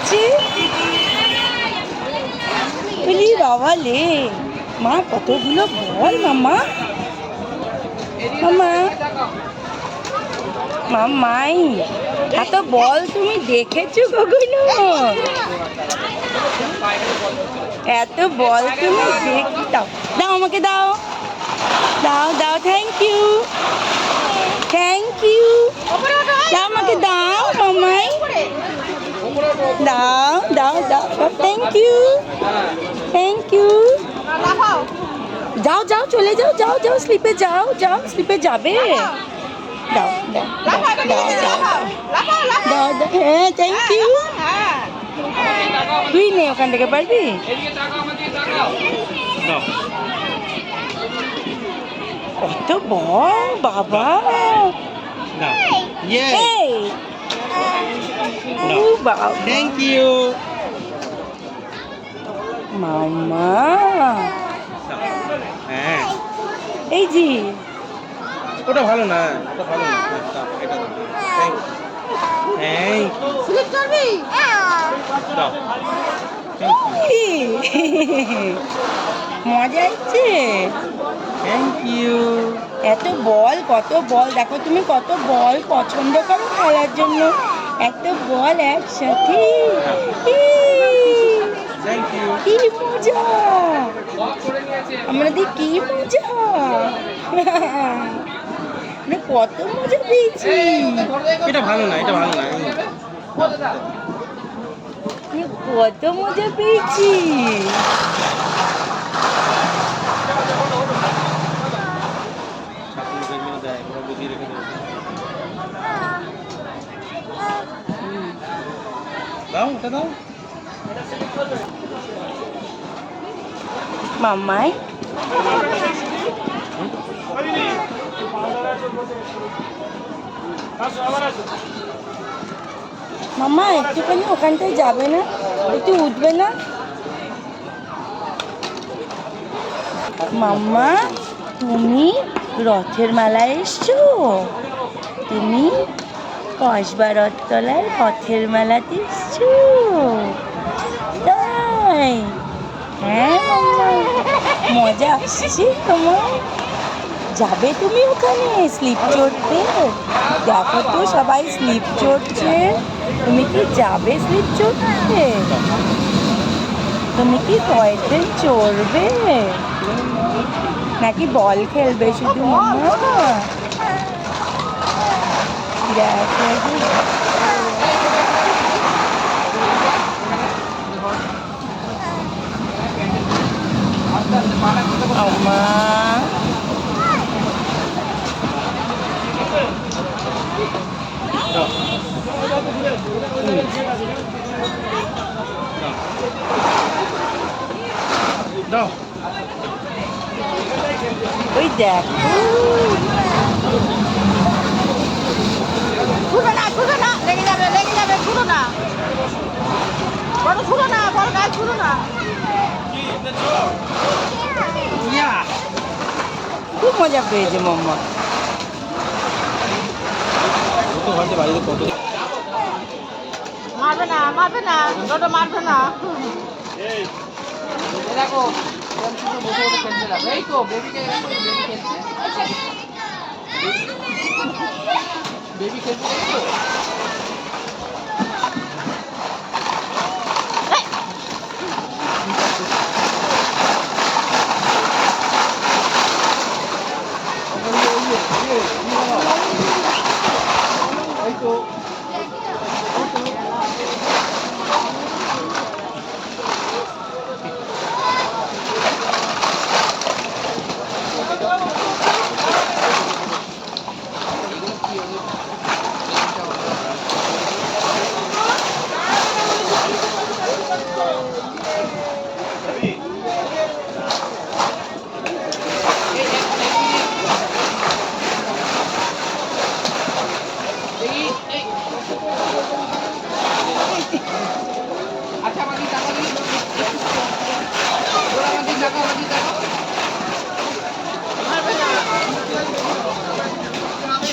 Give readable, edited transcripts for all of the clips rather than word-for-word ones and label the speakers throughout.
Speaker 1: হয়েছে? বলি বাবা লে, মা কতগুলো বল মামা। মামা মামাই, এত বল তুমি দেখেছো কখনো? এত বল তুমি দাও দাও আমাকে দাও, দাও দাও, থ্যাংক ইউ থ্যাংক ইউ, দাও আমাকে দাও মামাই, দাও দাও দাও, থ্যাংক ইউ থ্যাংক ইউ। যাও যাও চলে যাও, যাও যাও স্লিপে যাও, যাও স্লিপে যাবে। দাও দাও দাও দাও দাও দাও দাও, হ্যাঁ থ্যাংক ইউ। তুই নে ওখান থেকে, পারবি? কত বল বাবা।
Speaker 2: থ্যাংক ইউ
Speaker 1: মামা।
Speaker 2: হ্যাঁ,
Speaker 1: এই জি
Speaker 2: ওটা ভালো না, ওটা ভালো না, এটা
Speaker 1: স্লিপ করবি?
Speaker 2: দাও।
Speaker 1: মজা হচ্ছে।
Speaker 2: Thank you.
Speaker 1: এত বল, কত বল, দেখো তুমি কত বল পছন্দ করো খেলার জন্য, এত বল একসাথে।
Speaker 2: Thank you.
Speaker 1: কি মজা, আমরা দিয়ে কি মজা, কত মজা পেয়েছি।
Speaker 2: এটা ভালো না, এটা ভালো না।
Speaker 1: কত মজা পেয়েছি।
Speaker 2: দাও, ওটা দাও।
Speaker 1: মামাই মামা একটুখানি ওখানটায় যাবে না, একটু উঠবে না? মাম্মা তুমি রথের মেলায় এসছো? তুমি কসবা রথতলার রথের মেলাতে এসছো? তাই? হ্যাঁ মাম্মা, মজা আসছে তোমার? যাবে তুমি ওখানে স্লিপ চড়তে? দেখো তো সবাই স্লিপ চড়ছে, তুমি কি যাবে স্লিপ চড়তে? তুমি কি টয় ট্রেন চড়বে নাকি বল খেলবে শুধু মাম্মা? দেখো আম্মা,
Speaker 2: দাও।
Speaker 1: ওই দেখো,
Speaker 3: ছুটো না, ছুটো না, লেগে যাবে, লেগে যাবে, ছুটো না, বড় ছুটো না, বড় গাছ ছুটো না।
Speaker 1: খুব মজা পেয়েছে মাম্মা।
Speaker 3: মারবে না, মারবে না, ছোটো মারবে না। দেখো এই তো বেবিকে বেবি খেলছে দেখছো?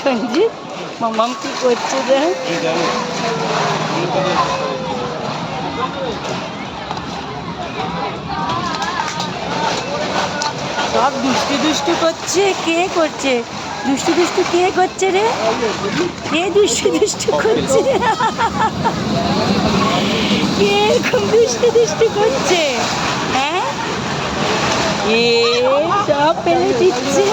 Speaker 1: সঞ্জিত মামাম কি করছে দেখ? সব দুষ্টু দুষ্টু করছে, কে করছে? দুষ্টু দুষ্টু কে করছে রে? কে দুষ্টু দুষ্টু করছে? কে এরকম দুষ্টু দুষ্টু করছে? হ্যাঁ, এ সব ফেলে দিচ্ছে।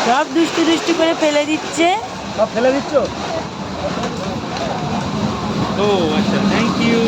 Speaker 1: সব দুষ্টু দুষ্টু করে ফেলে দিচ্ছে।
Speaker 2: সব ফেলে দিচ্ছ? ও আচ্ছা, থ্যাংক ইউ।